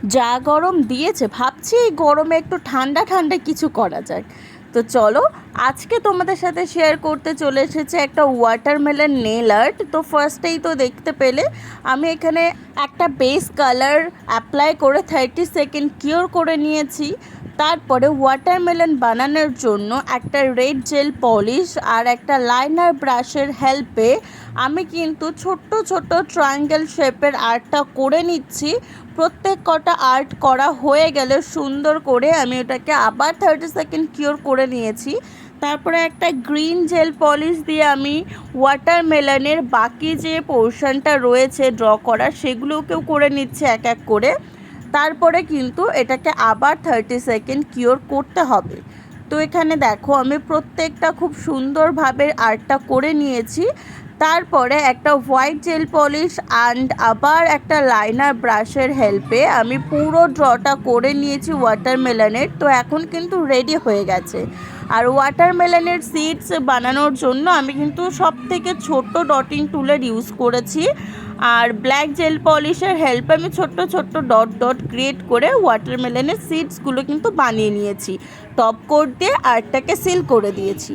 যা গরম দিয়েছে, ভাবছি এই গরমে একটু ঠান্ডা ঠান্ডা কিছু করা যায়। তো চলো, আজকে তোমাদের সাথে শেয়ার করতে চলে এসেছে একটা ওয়াটারমেলন নেল আর্ট। তো ফার্স্টেই তো দেখতে পেলে আমি এখানে একটা বেস কালার অ্যাপ্লাই করে 30 সেকেন্ড কিওর করে নিয়েছি। তারপরে ওয়াটারমেলন বানানোর জন্য একটা রেড জেল পলিশ আর একটা লাইনার ব্রাশের হেল্পে আমি কিন্তু ছোট্ট ছোট্ট ট্রায়াঙ্গেল শেপের আর্টটা করে নিচ্ছি। প্রত্যেক কটা আর্ট করা হয়ে গেলে সুন্দর করে আমি ওটাকে আবার 30 সেকেন্ড কিওর করে নিয়েছি। তারপরে একটা গ্রিন জেল পলিশ দিয়ে আমি ওয়াটারমেলনের বাকি যে পোর্শনটা রয়েছে ড্র করা সেগুলোকেও করে নিচ্ছে এক এক করে। তারপরে কিন্তু এটাকে আবার 30 সেকেন্ড কিওর করতে হবে। তো এখানে দেখো আমি প্রত্যেকটা খুব সুন্দরভাবে আর্টটা করে নিয়েছি। তারপরে একটা হোয়াইট জেল পলিশ অ্যান্ড আবার একটা লাইনার ব্রাশের হেল্পে আমি পুরো ড্রটা করে নিয়েছি ওয়াটারমেলনের। তো এখন কিন্তু রেডি হয়ে গেছে। আর ওয়াটারমেলনের সিডস বানানোর জন্য আমি কিন্তু সব থেকে ছোট্ট ডটিং টুলের ইউজ করেছি। আর ব্ল্যাক জেল পলিশের হেল্পে আমি ছোট্ট ছোট্ট ডট ডট ক্রিয়েট করে ওয়াটারমেলনের সিডসগুলো কিন্তু বানিয়ে নিয়েছি। টপ কোট দিয়ে আর্টটাকে সিল করে দিয়েছি।